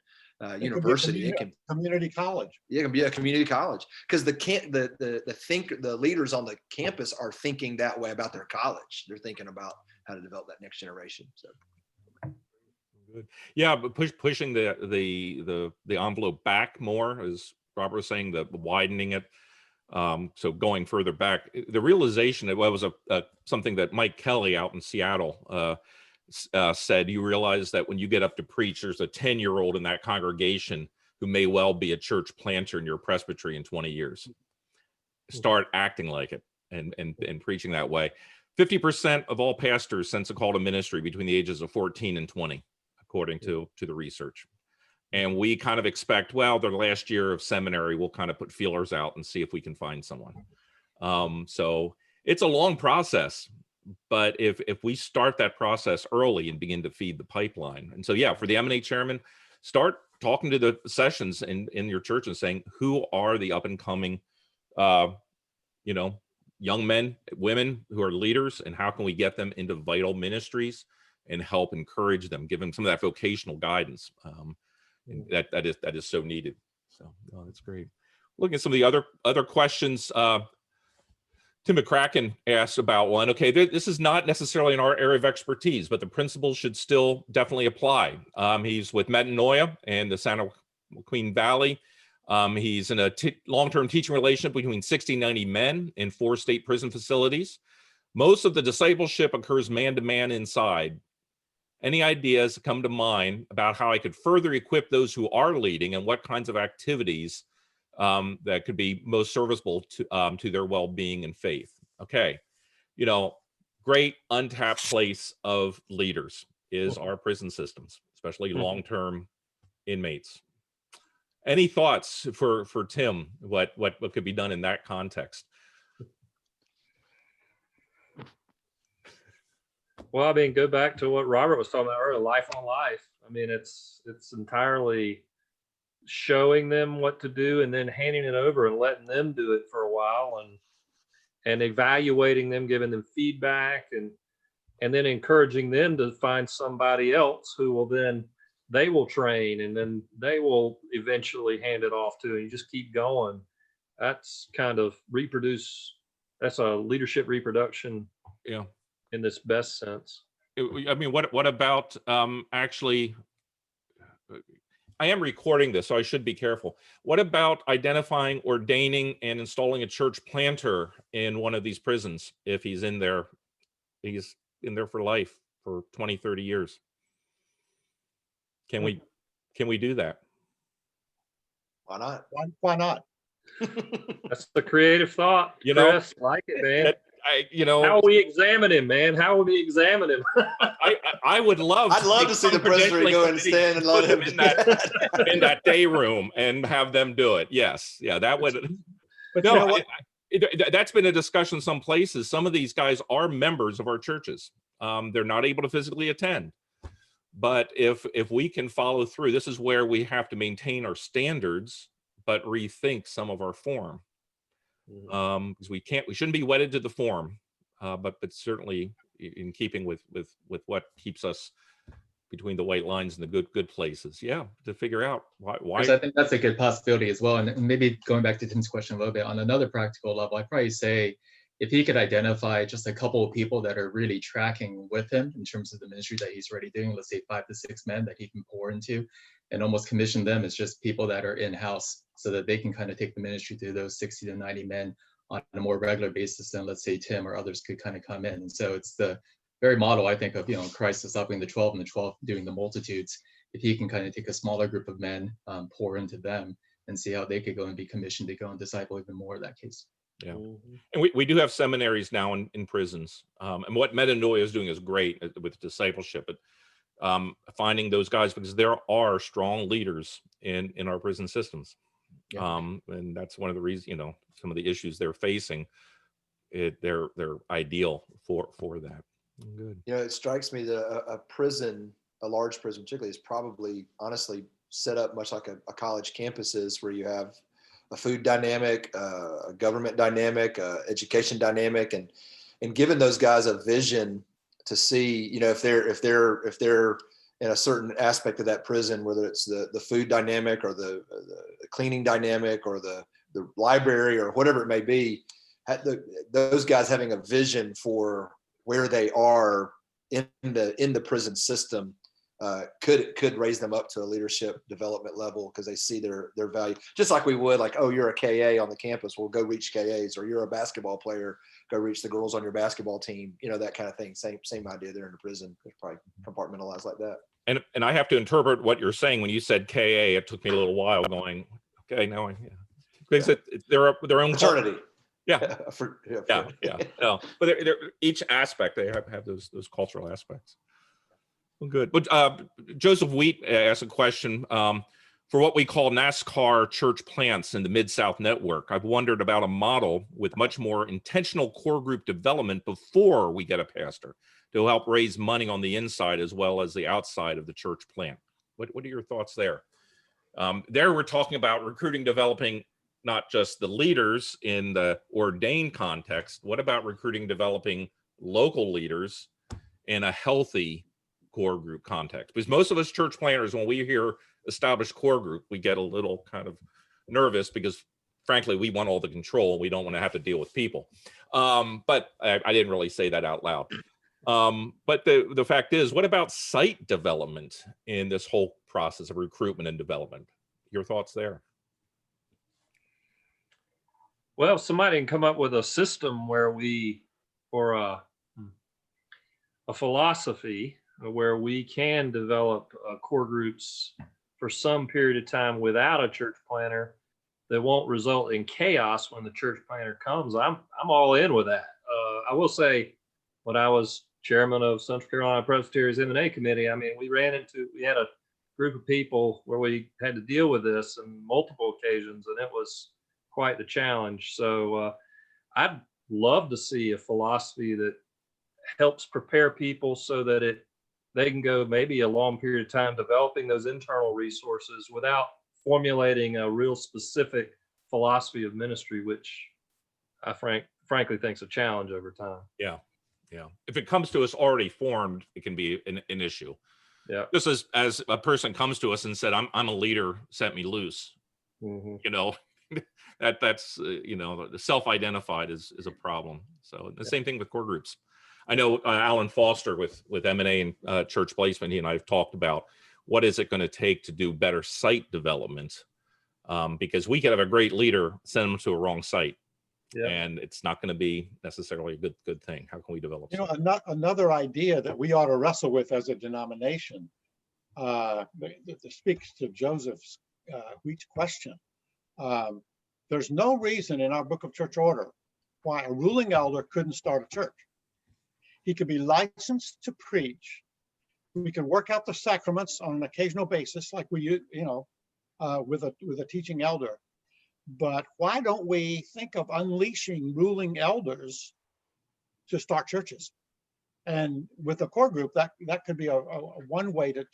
university. It can be a community college. Yeah, it can be a community college, because the leaders on the campus are thinking that way about their college. They're thinking about how to develop that next generation. So. Good. Yeah, but pushing the envelope back more, as Robert was saying, the widening it. So going further back, the realization that was something that Mike Kelly out in Seattle said. You realize that when you get up to preach, there's a 10-year-old in that congregation who may well be a church planter in your presbytery in 20 years. Start acting like it and preaching that way. 50% of all pastors sense a call to ministry between the ages of 14 and 20, according to the research. And we kind of expect, well, their last year of seminary, we'll kind of put feelers out and see if we can find someone. So it's a long process, but if we start that process early and begin to feed the pipeline. And so, yeah, for the M&A chairman, start talking to the sessions in your church and saying, who are the up and coming, young men, women who are leaders, and how can we get them into vital ministries and help encourage them, give them some of that vocational guidance. And that is so needed. So that's great. Looking at some of the other questions, Tim McCracken asked about one. Okay, this is not necessarily in our area of expertise, but the principles should still definitely apply. He's with Metanoia and the Santa Joaquin Valley. He's in a long-term teaching relationship between 60 and 90 men in 4 state prison facilities. Most of the discipleship occurs man-to-man inside. Any ideas come to mind about how I could further equip those who are leading, and what kinds of activities that could be most serviceable to their well-being and faith? Okay, great untapped place of leaders is our prison systems, especially long-term inmates. Any thoughts for Tim? What could be done in that context? Well, I mean, go back to what Robert was talking about earlier, life on life. I mean, it's entirely showing them what to do and then handing it over and letting them do it for a while, and evaluating them, giving them feedback, and then encouraging them to find somebody else who will then, they will train, and then they will eventually hand it off to, and you just keep going. That's kind of that's a leadership reproduction. Yeah. In this best sense. I mean, what about actually, I am recording this, so I should be careful. What about identifying, ordaining, and installing a church planter in one of these prisons if he's in there for life, for 20, 30 years? Can we do that? Why not? Why not? That's the creative thought, Chris. Like it, man. How will we examine him, man? How will we examine him? I would love. I'd love to see the presbytery go and stand and let him in that day room and have them do it. Yes, yeah, that would. But No, that's been a discussion some places. Some of these guys are members of our churches. They're not able to physically attend, but if we can follow through, this is where we have to maintain our standards, but rethink some of our form. Because we shouldn't be wedded to the form, but certainly in keeping with what keeps us between the white lines and the good places. Yeah, to figure out why. I think that's a good possibility as well. And maybe going back to Tim's question a little bit on another practical level, I'd probably say if he could identify just a couple of people that are really tracking with him in terms of the ministry that he's already doing, let's say 5 to 6 men that he can pour into, and almost commission them as just people that are in-house, so that they can kind of take the ministry to those 60 to 90 men on a more regular basis than, let's say, Tim or others could kind of come in. And so it's the very model, I think, of, Christ discipling the 12 and the 12 doing the multitudes. If he can kind of take a smaller group of men, pour into them, and see how they could go and be commissioned to go and disciple even more in that case. Yeah. And we do have seminaries now in prisons. And what Metanoia is doing is great with discipleship, but finding those guys, because there are strong leaders in our prison systems. Yeah. And that's one of the reasons, some of the issues they're facing, they're ideal for that. Good. It strikes me that a large prison particularly, is probably honestly set up much like a college campus is, where you have a food dynamic, a government dynamic, education dynamic, and giving those guys a vision to see, if they're in a certain aspect of that prison, whether it's the food dynamic or the cleaning dynamic or the library or whatever it may be, those guys having a vision for where they are in the prison system, could raise them up to a leadership development level because they see their value, just like we would like, oh, you're a KA on the campus, well, go reach KAs, or you're a basketball player, go reach the girls on your basketball team, that kind of thing. Same idea there in the prison. It's probably compartmentalized like that. And I have to interpret what you're saying. When you said KA, it took me a little while going, okay, now because they're their own fraternity. Yeah. Yeah. No, but they're, each aspect, they have those cultural aspects. Well, good. But Joseph Wheat asked a question. For what we call NASCAR church plants in the Mid-South network, I've wondered about a model with much more intentional core group development before we get a pastor to help raise money on the inside as well as the outside of the church plant. What are your thoughts there? There we're talking about recruiting, developing not just the leaders in the ordained context. What about recruiting, developing local leaders in a healthy core group context? Because most of us church planners, when we hear established core group, we get a little kind of nervous because frankly, we want all the control. We don't want to have to deal with people. But I didn't really say that out loud. But the fact is, what about site development in this whole process of recruitment and development? Your thoughts there? Well, somebody can come up with a system where or a philosophy where we can develop core groups for some period of time without a church planner that won't result in chaos when the church planner comes. I'm all in with that. I will say, when I was chairman of Central Carolina Presbyterian's M&A committee, I mean, we had a group of people where we had to deal with this on multiple occasions, and it was quite the challenge. So I'd love to see a philosophy that helps prepare people so that they can go maybe a long period of time developing those internal resources without formulating a real specific philosophy of ministry, which I frankly think is a challenge over time. Yeah. If it comes to us already formed, it can be an issue. Yeah. Just as a person comes to us and said, I'm a leader, set me loose. Mm-hmm. That's the self-identified is a problem. So the same thing with core groups. I know Alan Foster with M&A and church placement, he and I have talked about what is it going to take to do better site development, because we could have a great leader, send them to a wrong site, and it's not going to be necessarily a good thing. How can we develop? Another idea that we ought to wrestle with as a denomination that speaks to Joseph's Wheat's question. There's no reason in our book of church order why a ruling elder couldn't start a church. He could be licensed to preach. We can work out the sacraments on an occasional basis, like we, with a teaching elder. But why don't we think of unleashing ruling elders to start churches? And with a core group, that could be a one way to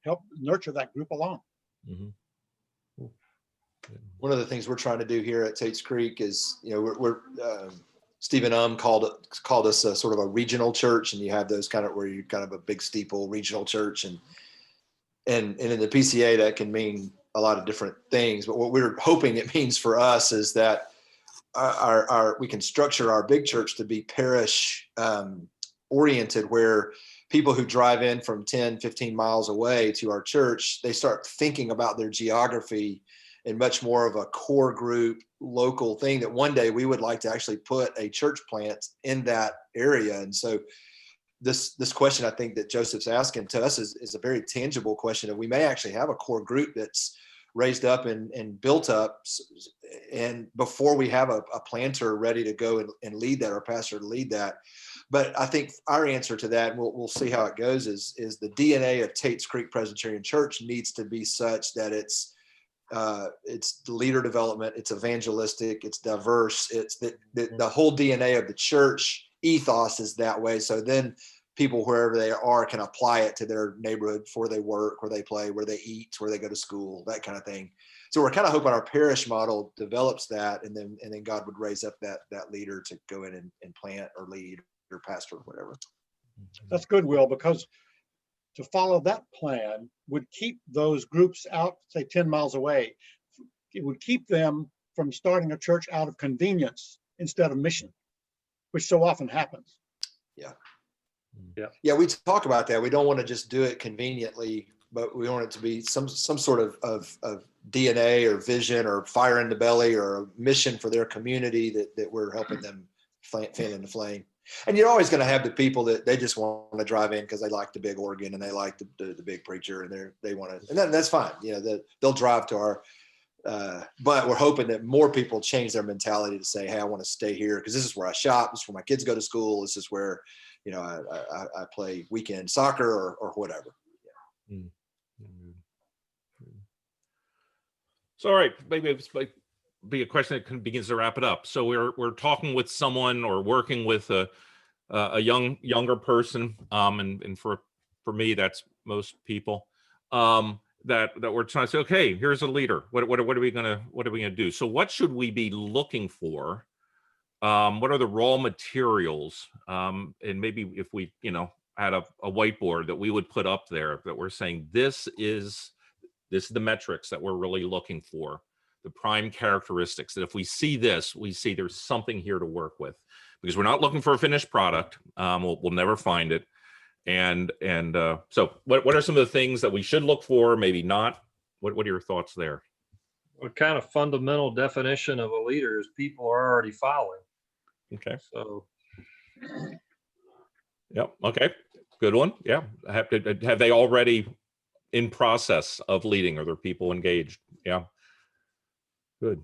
help nurture that group along. Mm-hmm. One of the things we're trying to do here at Tate's Creek is, we're Stephen called us a sort of a regional church, and you have those kind of where you kind of a big steeple regional church, and in the PCA that can mean a lot of different things. But what we're hoping it means for us is that we can structure our big church to be parish oriented, where people who drive in from 10, 15 miles away to our church, they start thinking about their geography in much more of a core group local thing, that one day we would like to actually put a church plant in that area. And so this question I think that Joseph's asking to us is a very tangible question, and we may actually have a core group that's raised up and built up, and before we have a planter ready to go and lead that, or pastor to lead that. But I think our answer to that, and we'll see how it goes, is the DNA of Tate's Creek Presbyterian Church needs to be such that it's leader development, it's evangelistic, it's diverse, it's the whole DNA of the church ethos is that way. So then people wherever they are can apply it to their neighborhood, where they work, where they play, where they eat, where they go to school, that kind of thing. So we're kind of hoping our parish model develops that, and then God would raise up that leader to go in and plant or lead or pastor or whatever. That's good, Will, because to follow that plan would keep those groups out, say 10 miles away. It would keep them from starting a church out of convenience instead of mission, which so often happens. Yeah. Yeah, we talk about that. We don't want to just do it conveniently, but we want it to be some sort of DNA or vision or fire in the belly or a mission for their community that we're helping them fan in the flame. And you're always going to have the people that they just want to drive in because they like the big organ and they like the big preacher and they want to, and that's fine. You know, they'll drive to our, but we're hoping that more people change their mentality to say, hey, I want to stay here because this is where I shop. This is where my kids go to school. This is where, you know, I play weekend soccer or whatever. Yeah. So, all right, maybe it's like be a question that begins to wrap it up. So we're talking with someone or working with a younger person, and for me, that's most people. That we're trying to say, okay, here's a leader. What are we gonna do? So what should we be looking for? What are the raw materials? And maybe if we, you know, had a whiteboard that we would put up there that we're saying this is the metrics that we're really looking for, the prime characteristics, that if we see this, we see there's something here to work with, because we're not looking for a finished product. We'll never find it. And so what are some of the things that we should look for, maybe not? What are your thoughts there? What kind of fundamental definition of a leader is people are already following. Okay. So, Yep. Okay. Good one. Yeah. Have they already in process of leading? Are there people engaged? Yeah. Good.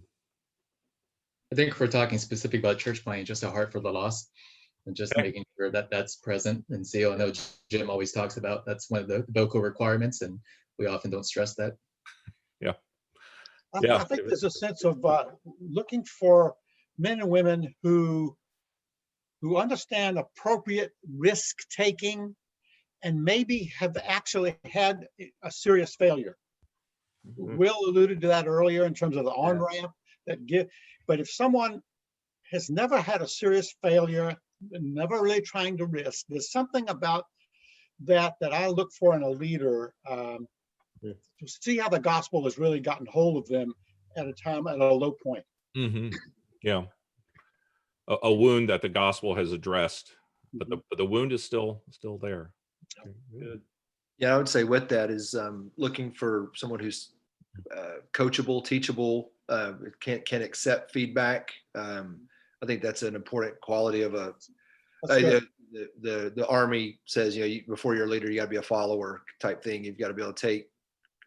I think if we're talking specific about church planting, just a heart for the lost, and just Okay. making sure that that's present. And so I know Jim always talks about that's one of the vocal requirements, and we often don't stress that. Yeah. I think there's a sense of looking for men and women who understand appropriate risk taking and maybe have actually had a serious failure. Mhm. Will alluded to that earlier in terms of the on-ramp but if someone has never had a serious failure, never really trying to risk, there's something about that I look for in a leader, to see how the gospel has really gotten hold of them at a low point. Mm-hmm. Yeah. A wound that the gospel has addressed, but the wound is still there. good. Yeah, I would say with that is looking for someone who's coachable, teachable, can accept feedback. I think that's an important quality of the Army says, you know, before you're a leader, you got to be a follower type thing. You've got to be able to take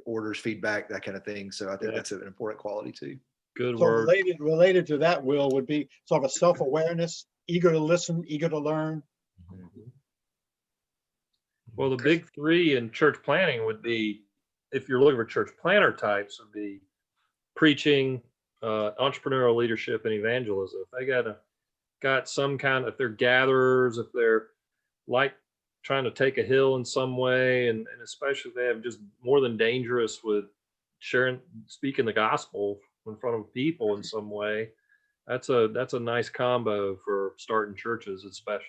orders, feedback, that kind of thing. So I think that's an important quality too. Good So word. related to that, Will, would be sort of a self-awareness, eager to listen, eager to learn. Well, the big three in church planting would be, if you're looking for church planter types, would be preaching, entrepreneurial leadership, and evangelism. If they got some kind, if they're gatherers, if they're like trying to take a hill in some way, and especially if they have just more than dangerous with speaking the gospel in front of people in some way, that's a nice combo for starting churches, especially.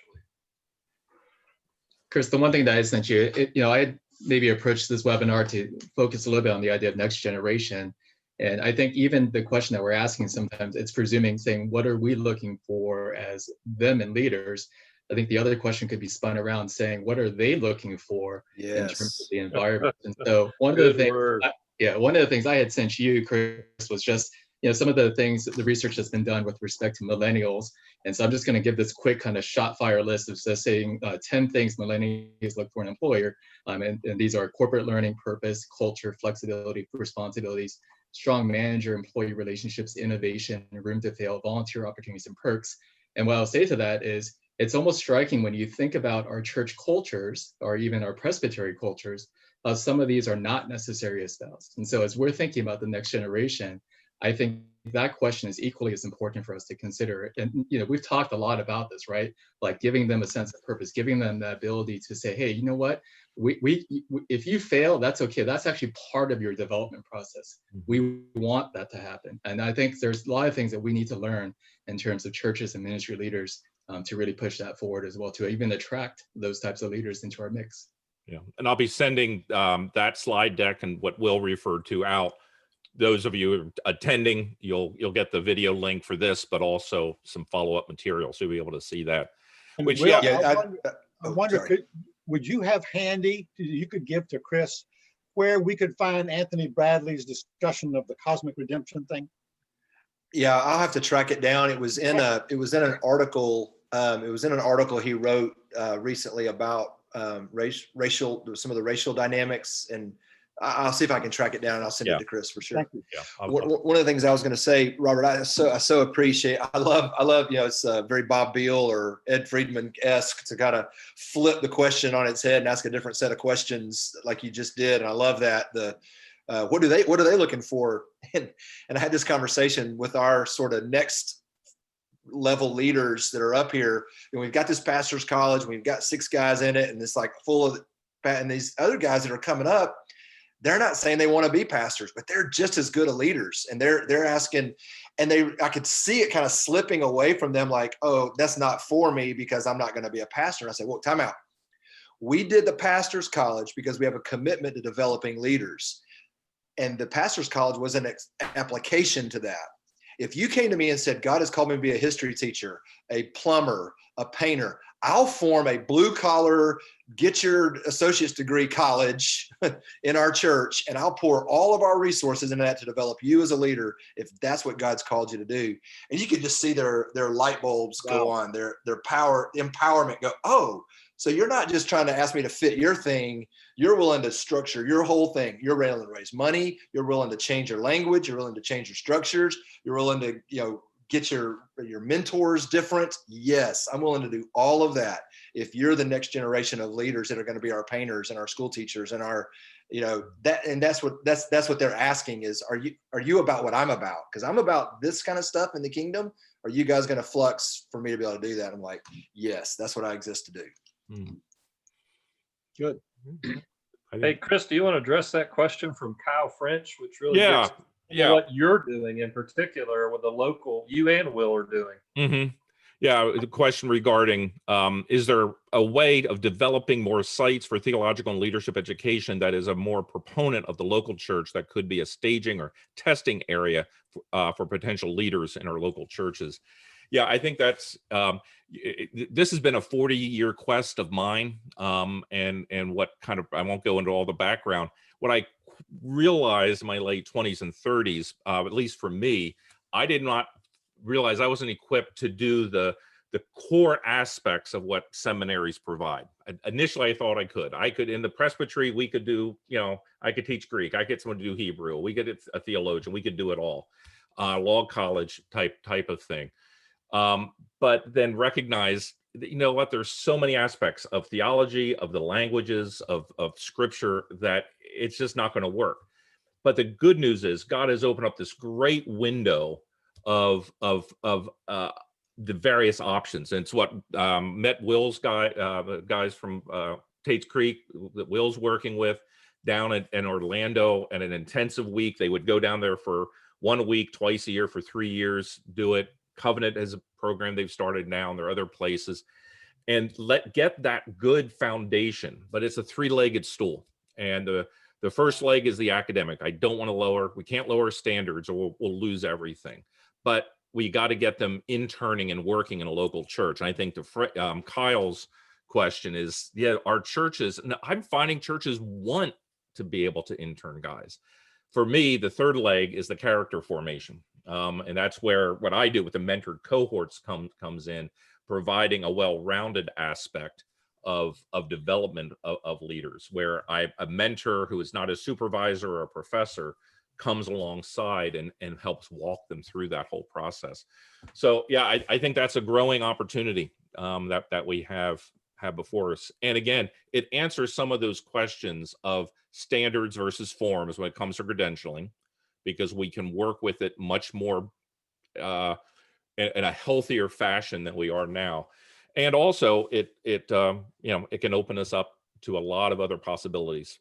Chris, the one thing that I sent you, I had maybe approached this webinar to focus a little bit on the idea of next generation. And I think even the question that we're asking sometimes, it's presuming saying, what are we looking for as them and leaders? I think the other question could be spun around saying, what are they looking for in terms of the environment? And so one of the things I had sent you, Chris, was just, some of the things, the research that's been done with respect to millennials. And so I'm just going to give this quick kind of shot fire list of just saying 10 things millennials look for an employer. And these are corporate learning, purpose, culture, flexibility, responsibilities, strong manager-employee relationships, innovation, room to fail, volunteer opportunities, and perks. And what I'll say to that is, it's almost striking when you think about our church cultures, or even our presbytery cultures, some of these are not necessary as those. And so as we're thinking about the next generation, I think that question is equally as important for us to consider. And, we've talked a lot about this, right? Like giving them a sense of purpose, giving them the ability to say, hey, you know what? If you fail, that's okay. That's actually part of your development process. We want that to happen. And I think there's a lot of things that we need to learn in terms of churches and ministry leaders to really push that forward as well, to even attract those types of leaders into our mix. Yeah, and I'll be sending that slide deck and what Will referred to out. Those of you who are attending, you'll get the video link for this, but also some follow-up material, so you'll be able to see that. And Which, Will, yeah, I Oh, wonder, sorry. would you have handy, you could give to Chris, where we could find Anthony Bradley's discussion of the cosmic redemption thing? Yeah, I'll have to track it down. It was in an article. It was in an article he wrote recently about racial, some of the racial dynamics, and I'll see if I can track it down and I'll send Yeah. it to Chris for sure. Thank you. Yeah. One of the things I was going to say, Robert, I so appreciate, I love, it's very Bob Beal or Ed Friedman-esque to kind of flip the question on its head and ask a different set of questions like you just did. And I love that. What are they looking for? And I had this conversation with our sort of next level leaders that are up here. And we've got this pastor's college, we've got 6 guys in it, and it's like full of, and these other guys that are coming up, they're not saying they want to be pastors, but they're just as good of leaders. And they're asking, and I could see it kind of slipping away from them, like, oh, that's not for me because I'm not going to be a pastor. And I said, well, time out. We did the pastor's college because we have a commitment to developing leaders. And the pastor's college was an application to that. If you came to me and said, God has called me to be a history teacher, a plumber, a painter, I'll form a blue collar, get your associate's degree college in our church, and I'll pour all of our resources into that to develop you as a leader, if that's what God's called you to do. And you could just see their light bulbs go on, their power, empowerment go, oh, so you're not just trying to ask me to fit your thing. You're willing to structure your whole thing. You're willing to raise money. You're willing to change your language. You're willing to change your structures. You're willing to, get your mentors different. Yes, I'm willing to do all of that. If you're the next generation of leaders that are going to be our painters and our school teachers and our, that's what they're asking is, are you about what I'm about? Because I'm about this kind of stuff in the kingdom. Are you guys going to flux for me to be able to do that? I'm like, yes, that's what I exist to do. Good. Hey, Chris, do you want to address that question from Kyle French, which really Yeah. gets what you're doing in particular with the local, you and Will are doing? Mm-hmm. Yeah, the question regarding, is there a way of developing more sites for theological and leadership education that is a more proponent of the local church that could be a staging or testing area for potential leaders in our local churches? Yeah, I think that's, this has been a 40-year quest of mine, and what kind of, I won't go into all the background. What I realized in my late 20s and 30s, at least for me, I did not realize I wasn't equipped to do the core aspects of what seminaries provide. Initially, I thought I could in the presbytery, we could do, I could teach Greek, I get someone to do Hebrew, we get a theologian, we could do it all, law college type of thing. But then recognize, what, there's so many aspects of theology, of the languages, of scripture, that it's just not going to work. But the good news is God has opened up this great window of the various options. And it's what met Will's guys from Tate's Creek that Will's working with down in Orlando, and an intensive week. They would go down there for 1 week, twice a year for 3 years, do it. Covenant has a program they've started now, and there are other places, and get that good foundation. But it's a 3-legged stool, and the first leg is the academic. We can't lower standards, or we'll lose everything. But we got to get them interning and working in a local church. And I think Kyle's question is, our churches, and I'm finding churches want to be able to intern guys. For me, the third leg is the character formation. And that's where what I do with the mentored cohorts comes in, providing a well-rounded aspect of development of leaders, where a mentor who is not a supervisor or a professor comes alongside and helps walk them through that whole process. So yeah, I think that's a growing opportunity that we have before us. And again, it answers some of those questions of standards versus forms when it comes to credentialing, because we can work with it much more in a healthier fashion than we are now. And also it can open us up to a lot of other possibilities,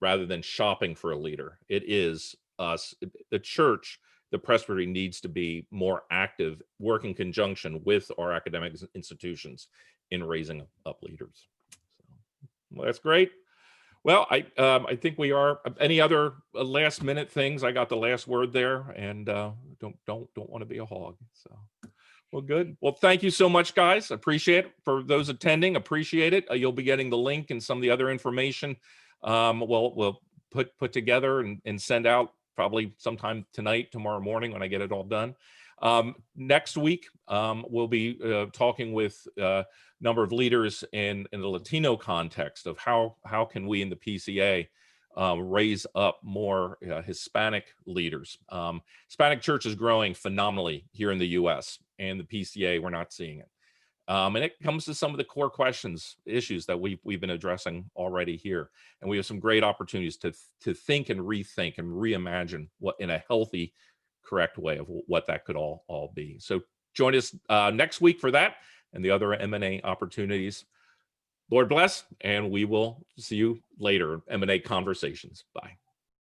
rather than shopping for a leader. It is us, the church, the presbytery needs to be more active, work in conjunction with our academic institutions in raising up leaders. So, well, that's great. Well, I think we are. Any other last minute things? I got the last word there, and don't want to be a hog. So, Well, good. Well, thank you so much, guys. Appreciate it. For those attending, appreciate it. You'll be getting the link and some of the other information. We'll put together and send out probably sometime tonight, tomorrow morning when I get it all done. Next week, we'll be talking with a number of leaders in the Latino context of how can we in the PCA raise up more Hispanic leaders. Hispanic church is growing phenomenally here in the U.S. and the PCA, we're not seeing it. And it comes to some of the core issues that we've been addressing already here. And we have some great opportunities to think and rethink and reimagine what in a healthy, correct way of what that could all be. So join us next week for that and the other M&A opportunities. Lord bless, and we will see you later. M&A Conversations. Bye.